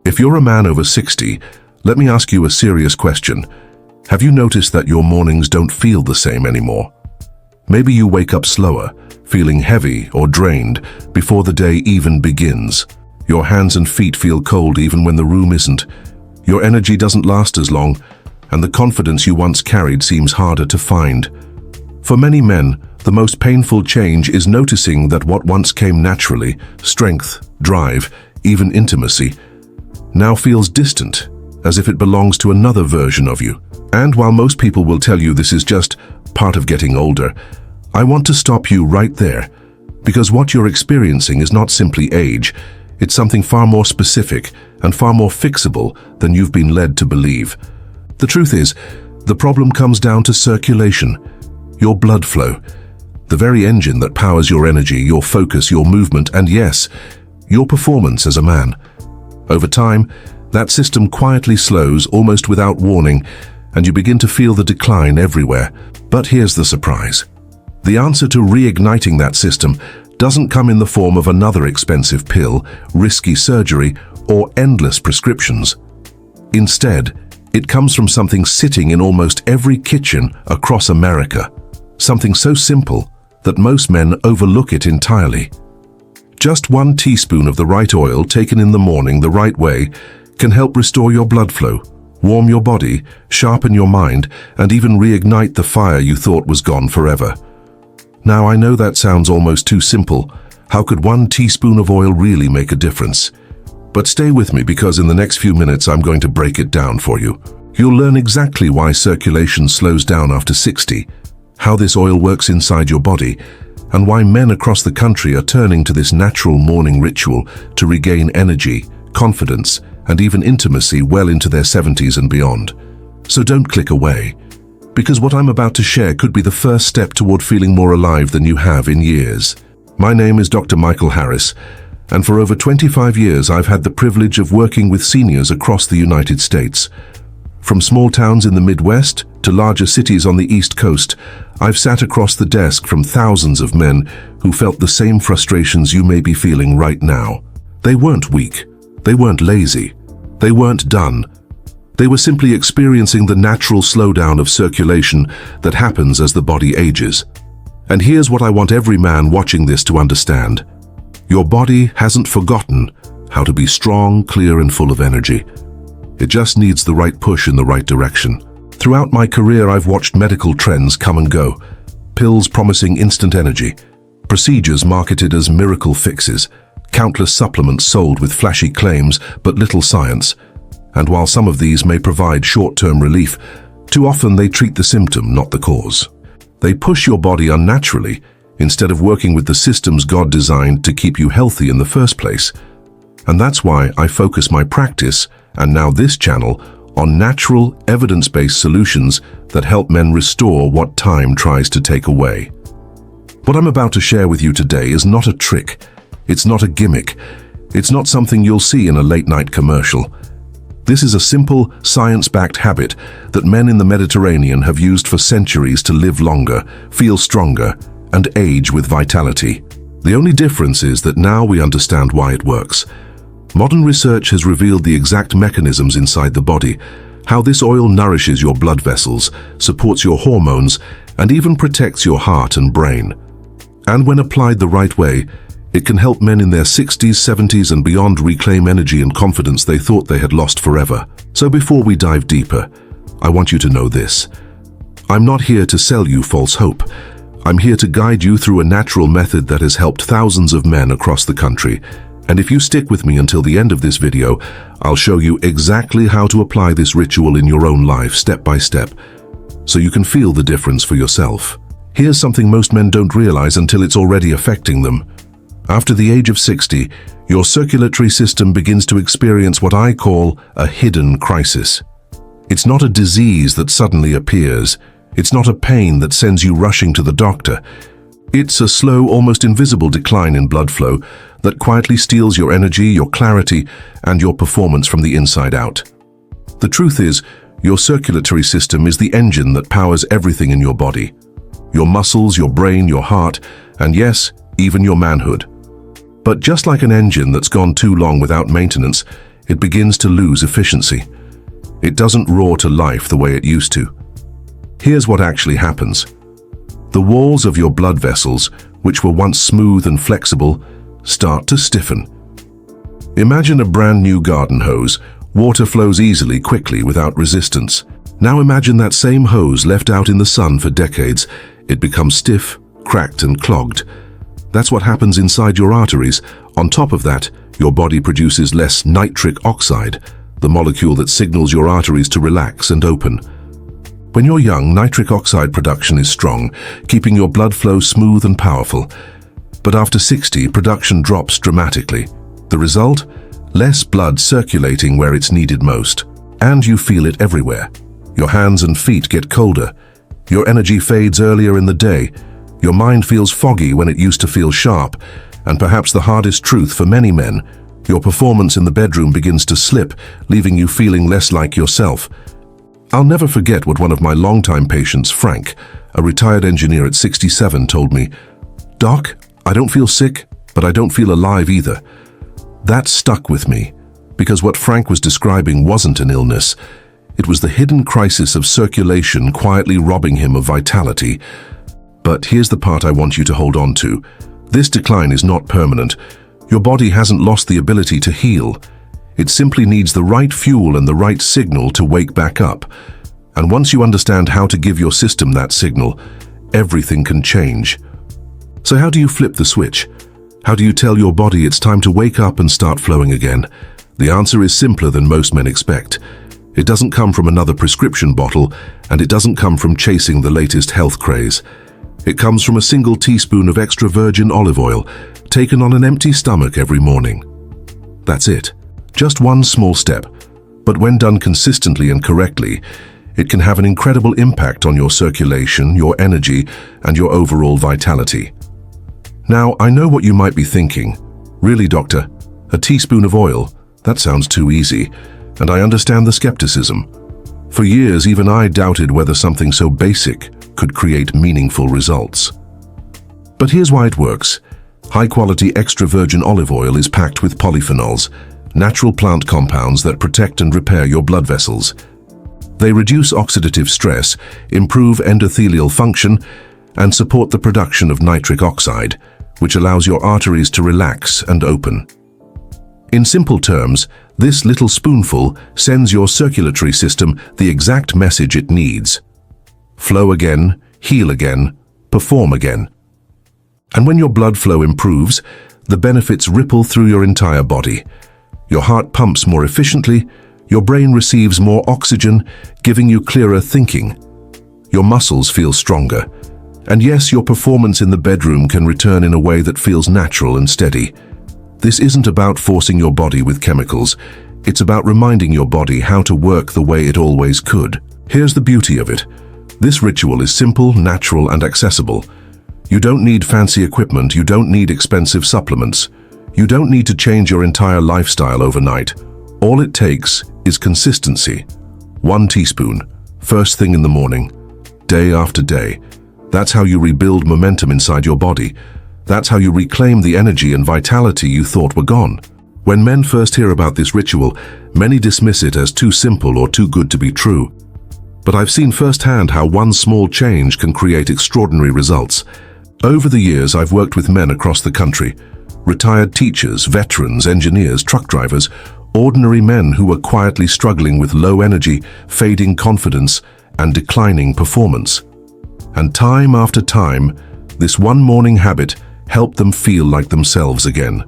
If you're a man over 60, let me ask you a serious question. Have you noticed that your mornings don't feel the same anymore? Maybe you wake up slower, feeling heavy or drained before the day even begins. Your hands and feet feel cold even when the room isn't. Your energy doesn't last as long, and the confidence you once carried seems harder to find. For many men, the most painful change is noticing that what once came naturally, strength, drive, even intimacy, now feels distant, as if it belongs to another version of you. And while most people will tell you this is just part of getting older, I want to stop you right there, because what you're experiencing is not simply age, it's something far more specific and far more fixable than you've been led to believe. The truth is, the problem comes down to circulation, your blood flow, the very engine that powers your energy, your focus, your movement, and yes, your performance as a man. Over time, that system quietly slows almost without warning, and you begin to feel the decline everywhere. But here's the surprise. The answer to reigniting that system doesn't come in the form of another expensive pill, risky surgery, or endless prescriptions. Instead, it comes from something sitting in almost every kitchen across America. Something so simple that most men overlook it entirely. Just 1 teaspoon of the right oil taken in the morning the right way can help restore your blood flow, warm your body, sharpen your mind, and even reignite the fire you thought was gone forever. Now, I know that sounds almost too simple. How could 1 teaspoon of oil really make a difference? But stay with me, because in the next few minutes I'm going to break it down for you. You'll learn exactly why circulation slows down after 60, how this oil works inside your body, and why men across the country are turning to this natural morning ritual to regain energy, confidence, and even intimacy well into their 70s and beyond. So don't click away, because what I'm about to share could be the first step toward feeling more alive than you have in years. My name is Dr. Michael Harris, and for over 25 years I've had the privilege of working with seniors across the United States. From small towns in the Midwest to larger cities on the East Coast, I've sat across the desk from thousands of men who felt the same frustrations you may be feeling right now. They weren't weak. They weren't lazy. They weren't done. They were simply experiencing the natural slowdown of circulation that happens as the body ages. And here's what I want every man watching this to understand. Your body hasn't forgotten how to be strong, clear, and full of energy. It just needs the right push in the right direction. Throughout my career, I've watched medical trends come and go. Pills promising instant energy, procedures marketed as miracle fixes, countless supplements sold with flashy claims but little science. And while some of these may provide short-term relief, too often they treat the symptom, not the cause. They push your body unnaturally instead of working with the systems God designed to keep you healthy in the first place. And that's why I focus my practice, and now this channel, on natural, evidence-based solutions that help men restore what time tries to take away. What I'm about to share with you today is not a trick. It's not a gimmick. It's not something you'll see in a late-night commercial. This is a simple, science-backed habit that men in the Mediterranean have used for centuries to live longer, feel stronger, and age with vitality. The only difference is that now we understand why it works. Modern research has revealed the exact mechanisms inside the body, how this oil nourishes your blood vessels, supports your hormones, and even protects your heart and brain. And when applied the right way, it can help men in their 60s, 70s, and beyond reclaim energy and confidence they thought they had lost forever. So before we dive deeper, I want you to know this. I'm not here to sell you false hope. I'm here to guide you through a natural method that has helped thousands of men across the country. And if you stick with me until the end of this video, I'll show you exactly how to apply this ritual in your own life step by step, so you can feel the difference for yourself. Here's something most men don't realize until it's already affecting them. After the age of 60, your circulatory system begins to experience what I call a hidden crisis. It's not a disease that suddenly appears. It's not a pain that sends you rushing to the doctor. It's a slow, almost invisible decline in blood flow that quietly steals your energy, your clarity, and your performance from the inside out. The truth is, your circulatory system is the engine that powers everything in your body. Your muscles, your brain, your heart, and yes, even your manhood. But just like an engine that's gone too long without maintenance, it begins to lose efficiency. It doesn't roar to life the way it used to. Here's what actually happens. The walls of your blood vessels, which were once smooth and flexible, start to stiffen. Imagine a brand new garden hose. Water flows easily, quickly, without resistance. Now imagine that same hose left out in the sun for decades. It becomes stiff, cracked, and clogged. That's what happens inside your arteries. On top of that, your body produces less nitric oxide, the molecule that signals your arteries to relax and open. When you're young, nitric oxide production is strong, keeping your blood flow smooth and powerful. But after 60, production drops dramatically. The result? Less blood circulating where it's needed most. And you feel it everywhere. Your hands and feet get colder. Your energy fades earlier in the day. Your mind feels foggy when it used to feel sharp. And perhaps the hardest truth for many men, your performance in the bedroom begins to slip, leaving you feeling less like yourself. I'll never forget what one of my longtime patients, Frank, a retired engineer at 67, told me. "Doc, I don't feel sick, but I don't feel alive either." That stuck with me, because what Frank was describing wasn't an illness. It was the hidden crisis of circulation quietly robbing him of vitality. But here's the part I want you to hold on to. This decline is not permanent. Your body hasn't lost the ability to heal. It simply needs the right fuel and the right signal to wake back up. And once you understand how to give your system that signal, everything can change. So how do you flip the switch? How do you tell your body it's time to wake up and start flowing again? The answer is simpler than most men expect. It doesn't come from another prescription bottle, and it doesn't come from chasing the latest health craze. It comes from a single teaspoon of extra virgin olive oil, taken on an empty stomach every morning. That's it. Just one small step. But when done consistently and correctly, it can have an incredible impact on your circulation, your energy, and your overall vitality. Now, I know what you might be thinking. Really, doctor? A teaspoon of oil? That sounds too easy. And I understand the skepticism. For years, even I doubted whether something so basic could create meaningful results. But here's why it works. High-quality extra virgin olive oil is packed with polyphenols, natural plant compounds that protect and repair your blood vessels. They reduce oxidative stress, improve endothelial function, and support the production of nitric oxide, which allows your arteries to relax and open. In simple terms, this little spoonful sends your circulatory system the exact message it needs. Flow again, heal again, perform again. And when your blood flow improves, the benefits ripple through your entire body. Your heart pumps more efficiently, your brain receives more oxygen, giving you clearer thinking. Your muscles feel stronger. And yes, your performance in the bedroom can return in a way that feels natural and steady. This isn't about forcing your body with chemicals. It's about reminding your body how to work the way it always could. Here's the beauty of it. This ritual is simple, natural, and accessible. You don't need fancy equipment. You don't need expensive supplements. You don't need to change your entire lifestyle overnight. All it takes is consistency. 1 teaspoon, first thing in the morning, day after day. That's how you rebuild momentum inside your body. That's how you reclaim the energy and vitality you thought were gone. When men first hear about this ritual, many dismiss it as too simple or too good to be true. But I've seen firsthand how one small change can create extraordinary results. Over the years, I've worked with men across the country. Retired teachers, veterans, engineers, truck drivers, ordinary men who were quietly struggling with low energy, fading confidence, and declining performance. And time after time, this one morning habit helped them feel like themselves again.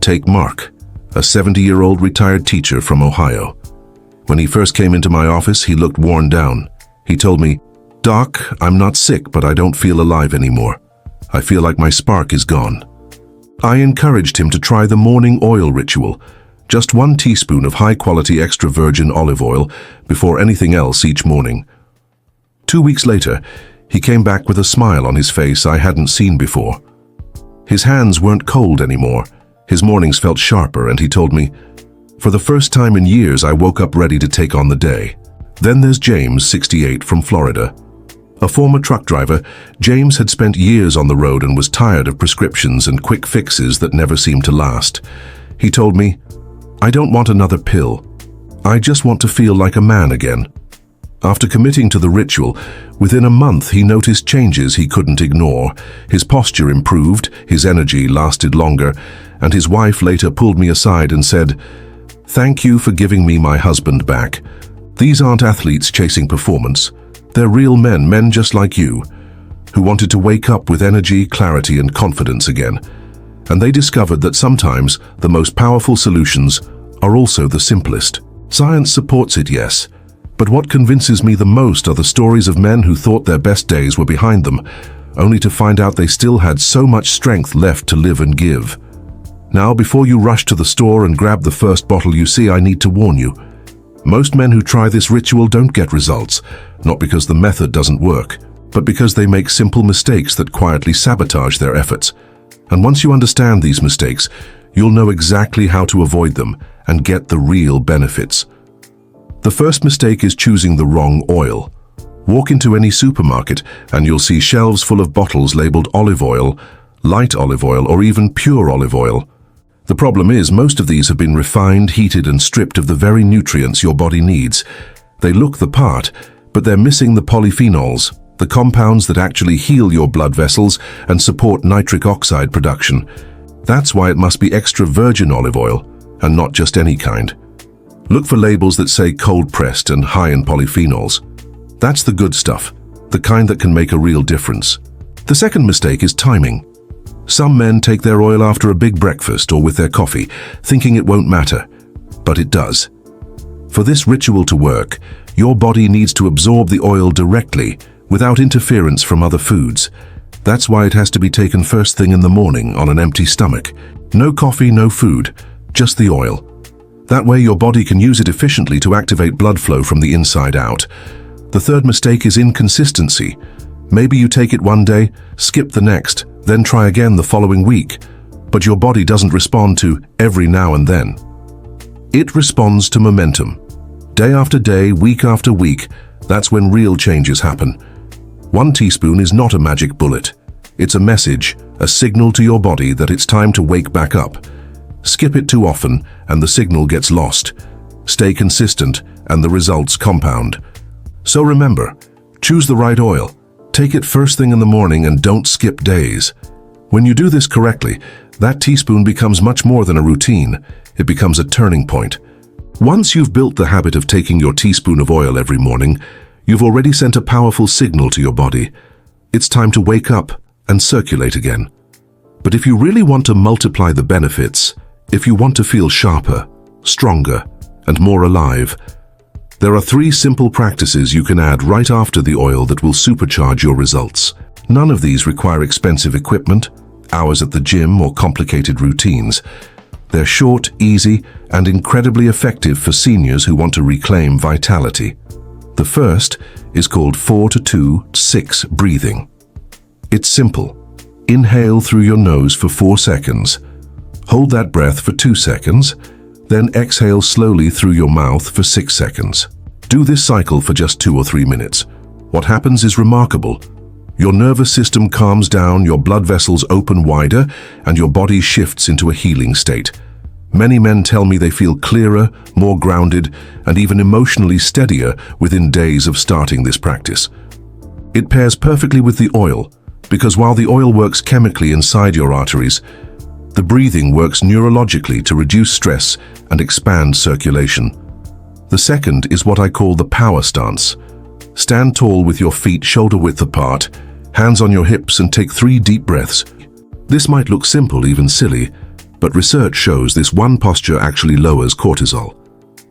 Take Mark, a 70-year-old retired teacher from Ohio. When he first came into my office, he looked worn down. He told me, "Doc, I'm not sick, but I don't feel alive anymore. I feel like my spark is gone." I encouraged him to try the morning oil ritual, just 1 teaspoon of high-quality extra virgin olive oil before anything else each morning. 2 weeks later, he came back with a smile on his face I hadn't seen before. His hands weren't cold anymore. His mornings felt sharper, and he told me, "For the first time in years, I woke up ready to take on the day." Then there's James, 68, from Florida. A former truck driver, James had spent years on the road and was tired of prescriptions and quick fixes that never seemed to last. He told me, I don't want another pill. I just want to feel like a man again. After committing to the ritual, within a month he noticed changes he couldn't ignore. His posture improved, his energy lasted longer, and his wife later pulled me aside and said, "Thank you for giving me my husband back." These aren't athletes chasing performance. They're real men just like you, who wanted to wake up with energy, clarity, and confidence again. And they discovered that sometimes the most powerful solutions are also the simplest. Science supports it, yes. But what convinces me the most are the stories of men who thought their best days were behind them, only to find out they still had so much strength left to live and give. Now, before you rush to the store and grab the first bottle you see, I need to warn you. Most men who try this ritual don't get results, not because the method doesn't work, but because they make simple mistakes that quietly sabotage their efforts. And once you understand these mistakes, you'll know exactly how to avoid them and get the real benefits. The first mistake is choosing the wrong oil. Walk into any supermarket and you'll see shelves full of bottles labeled olive oil, light olive oil, or even pure olive oil. The problem is most of these have been refined, heated, and stripped of the very nutrients your body needs. They look the part, but they're missing the polyphenols, the compounds that actually heal your blood vessels and support nitric oxide production. That's why it must be extra virgin olive oil, and not just any kind. Look for labels that say cold-pressed and high in polyphenols. That's the good stuff, the kind that can make a real difference. The second mistake is timing. Some men take their oil after a big breakfast or with their coffee, thinking it won't matter, but it does. For this ritual to work, your body needs to absorb the oil directly, without interference from other foods. That's why it has to be taken first thing in the morning on an empty stomach. No coffee, no food, just the oil. That way your body can use it efficiently to activate blood flow from the inside out. The third mistake is inconsistency. Maybe you take it one day, skip the next, then try again the following week, but your body doesn't respond to every now and then. It responds to momentum. Day after day, week after week, that's when real changes happen. 1 teaspoon is not a magic bullet. It's a message, a signal to your body that it's time to wake back up. Skip it too often and the signal gets lost. Stay consistent and the results compound. So remember, choose the right oil. Take it first thing in the morning and don't skip days. When you do this correctly, that teaspoon becomes much more than a routine. It becomes a turning point. Once you've built the habit of taking your teaspoon of oil every morning, you've already sent a powerful signal to your body. It's time to wake up and circulate again. But if you really want to multiply the benefits, if you want to feel sharper, stronger, and more alive, there are 3 simple practices you can add right after the oil that will supercharge your results. None of these require expensive equipment, hours at the gym, or complicated routines. They're short, easy, and incredibly effective for seniors who want to reclaim vitality. The first is called 4-2-6 breathing. It's simple. Inhale through your nose for 4 seconds. Hold that breath for 2 seconds. Then exhale slowly through your mouth for 6 seconds. Do this cycle for just 2 or 3 minutes. What happens is remarkable. Your nervous system calms down, your blood vessels open wider, and your body shifts into a healing state. Many men tell me they feel clearer, more grounded, and even emotionally steadier within days of starting this practice. It pairs perfectly with the oil, because while the oil works chemically inside your arteries, the breathing works neurologically to reduce stress and expand circulation. The second is what I call the power stance. Stand tall with your feet shoulder-width apart, hands on your hips, and take 3 deep breaths. This might look simple, even silly, but research shows this one posture actually lowers cortisol,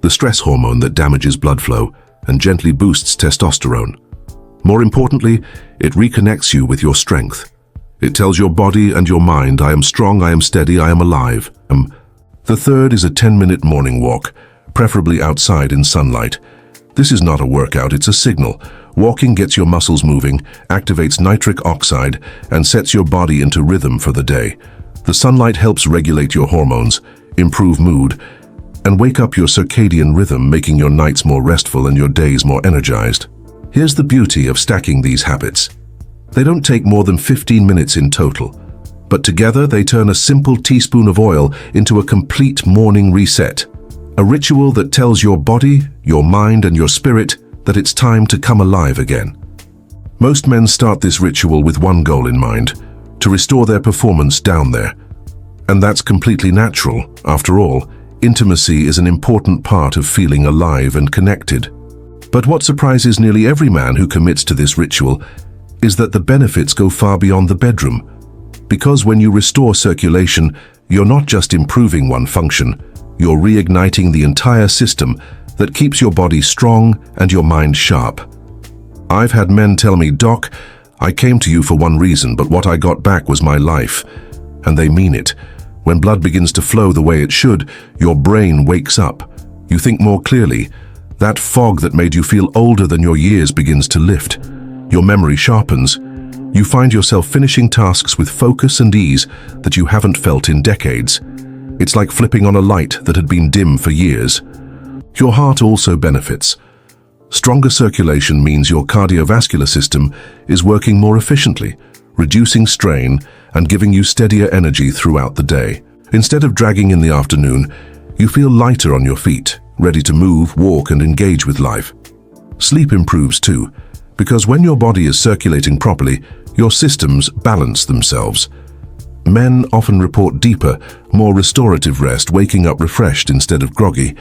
the stress hormone that damages blood flow, and gently boosts testosterone. More importantly, it reconnects you with your strength. It tells your body and your mind, I am strong, I am steady, I am alive. The third is a 10-minute morning walk, preferably outside in sunlight. This is not a workout, it's a signal. Walking gets your muscles moving, activates nitric oxide, and sets your body into rhythm for the day. The sunlight helps regulate your hormones, improve mood, and wake up your circadian rhythm, making your nights more restful and your days more energized. Here's the beauty of stacking these habits. They don't take more than 15 minutes in total, but together they turn a simple teaspoon of oil into a complete morning reset. A ritual that tells your body, your mind, and your spirit that it's time to come alive again. Most men start this ritual with one goal in mind: to restore their performance down there. And that's completely natural. After all, intimacy is an important part of feeling alive and connected. But what surprises nearly every man who commits to this ritual is that the benefits go far beyond the bedroom. Because when you restore circulation, you're not just improving one function, you're reigniting the entire system that keeps your body strong and your mind sharp. I've had men tell me, "Doc, I came to you for one reason, but what I got back was my life." And they mean it. When blood begins to flow the way it should, your brain wakes up. You think more clearly. That fog that made you feel older than your years begins to lift. Your memory sharpens. You find yourself finishing tasks with focus and ease that you haven't felt in decades. It's like flipping on a light that had been dim for years. Your heart also benefits. Stronger circulation means your cardiovascular system is working more efficiently, reducing strain and giving you steadier energy throughout the day. Instead of dragging in the afternoon, you feel lighter on your feet, ready to move, walk, and engage with life. Sleep improves too, because when your body is circulating properly, your systems balance themselves. Men often report deeper, more restorative rest, waking up refreshed instead of groggy.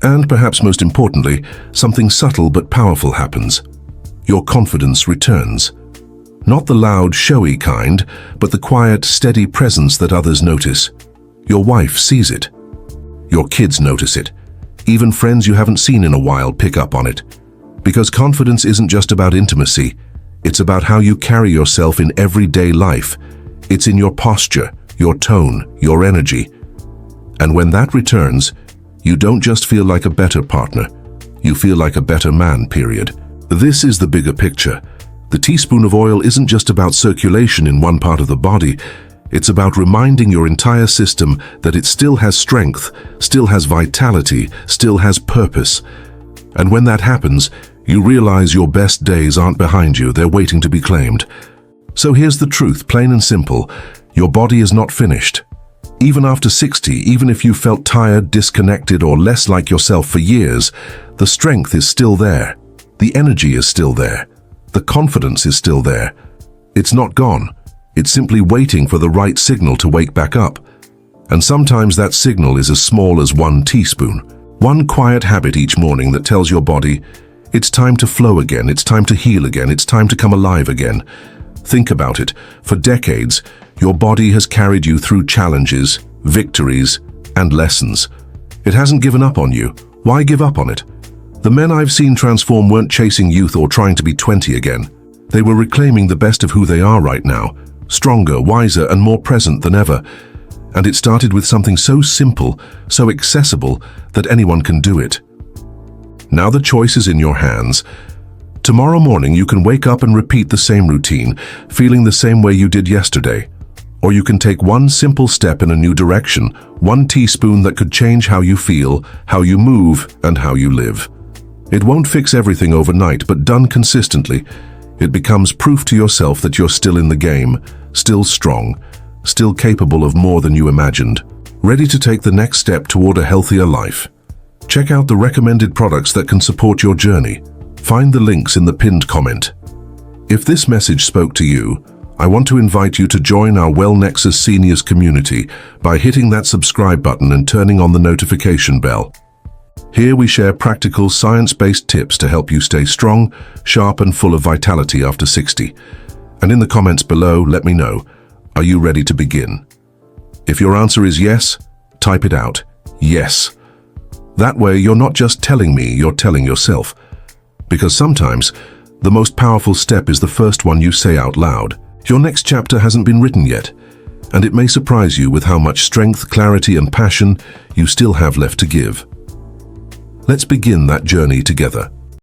And perhaps most importantly, something subtle but powerful happens. Your confidence returns. Not the loud, showy kind, but the quiet, steady presence that others notice. Your wife sees it. Your kids notice it. Even friends you haven't seen in a while pick up on it. Because confidence isn't just about intimacy, it's about how you carry yourself in everyday life. It's in your posture, your tone, your energy. And when that returns, you don't just feel like a better partner, you feel like a better man, period. This is the bigger picture. The teaspoon of oil isn't just about circulation in one part of the body, it's about reminding your entire system that it still has strength, still has vitality, still has purpose. And when that happens, you realize your best days aren't behind you, they're waiting to be claimed. So here's the truth, plain and simple. Your body is not finished. Even after 60, even if you felt tired, disconnected, or less like yourself for years, the strength is still there. The energy is still there. The confidence is still there. It's not gone. It's simply waiting for the right signal to wake back up. And sometimes that signal is as small as 1 teaspoon. One quiet habit each morning that tells your body, it's time to flow again, it's time to heal again, it's time to come alive again. Think about it. For decades, your body has carried you through challenges, victories, and lessons. It hasn't given up on you. Why give up on it? The men I've seen transform weren't chasing youth or trying to be 20 again. They were reclaiming the best of who they are right now, stronger, wiser, and more present than ever. And it started with something so simple, so accessible, that anyone can do it. Now the choice is in your hands. Tomorrow morning you can wake up and repeat the same routine, feeling the same way you did yesterday. Or you can take one simple step in a new direction, 1 teaspoon that could change how you feel, how you move, and how you live. It won't fix everything overnight, but done consistently, it becomes proof to yourself that you're still in the game, still strong, still capable of more than you imagined, ready to take the next step toward a healthier life. Check out the recommended products that can support your journey. Find the links in the pinned comment. If this message spoke to you, I want to invite you to join our WellNexus Seniors community by hitting that subscribe button and turning on the notification bell. Here we share practical, science-based tips to help you stay strong, sharp, and full of vitality after 60. And in the comments below, let me know, are you ready to begin? If your answer is yes, type it out, yes. That way, you're not just telling me, you're telling yourself. Because sometimes, the most powerful step is the first one you say out loud. Your next chapter hasn't been written yet, and it may surprise you with how much strength, clarity, and passion you still have left to give. Let's begin that journey together.